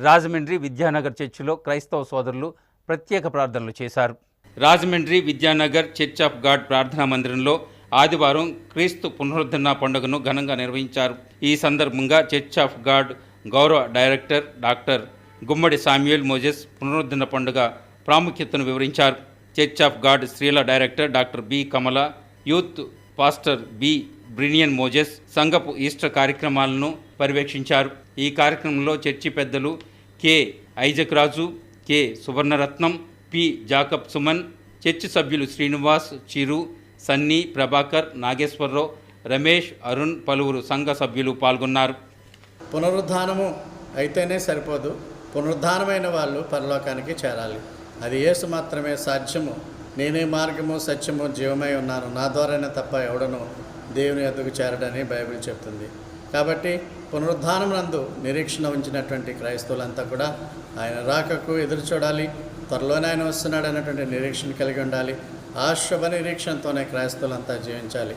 రాజమండ్రి విద్యానగర్ చర్చిలో క్రైస్తవ సోదరులు ప్రత్యేక ప్రార్థనలు చేశారు. Rajahmundry Vidyanagar church of God ప్రార్థనా మందిరంలో ఆదివారం క్రీస్తు పునరుద్ధరణ పండుగను ఘనంగా నిర్వహించారు. ఈ సందర్భంగా చర్చ్ ఆఫ్ గాడ్ గౌరవ director doctor Gummadi Samuel Moses పునరుద్ధరణ పండుగ ప్రాముఖ్యతను వివరించారు. చర్చ్ ఆఫ్ గాడ్ స్త్రీల director doctor B Kamala, youth pastor B బ్రినియన్ మోజెస్ సంఘపు ఈస్టర్ కార్యక్రమాలను పర్యవేక్షించారు. ఈ కార్యక్రమంలో చర్చి పెద్దలు K Isaac Raju, K Suvarnaratnam, P Jacob Suman, చర్చి సభ్యులు శ్రీనివాస్, చిరు, సన్నీ, ప్రభాకర్, నాగేశ్వరరావు, రమేష్, అరుణ్, పలువురు సంఘ సభ్యులు పాల్గొన్నారు. పునరుద్ధానము అయితేనే సరిపోదు, పునరుద్ధానమైన వాళ్ళు పరలోకానికి చేరాలి. అది యేసు మాత్రమే సాధ్యము. నేనే మార్గము, సత్యము, జీవమై ఉన్నాను, నా ద్వారానే తప్ప ఎవడను దేవుని యొద్దకు చేరడని బైబిల్ చెప్తుంది. కాబట్టి పునరుద్ధానం నందు నిరీక్షణ ఉంచినటువంటి క్రైస్తవులంతా కూడా ఆయన రాకకు ఎదురు చూడాలి. త్వరలోనే ఆయన వస్తున్నాడు అన్నటువంటి నిరీక్షణ కలిగి ఉండాలి. ఆ శుభ నిరీక్షణతోనే క్రైస్తవులంతా జీవించాలి.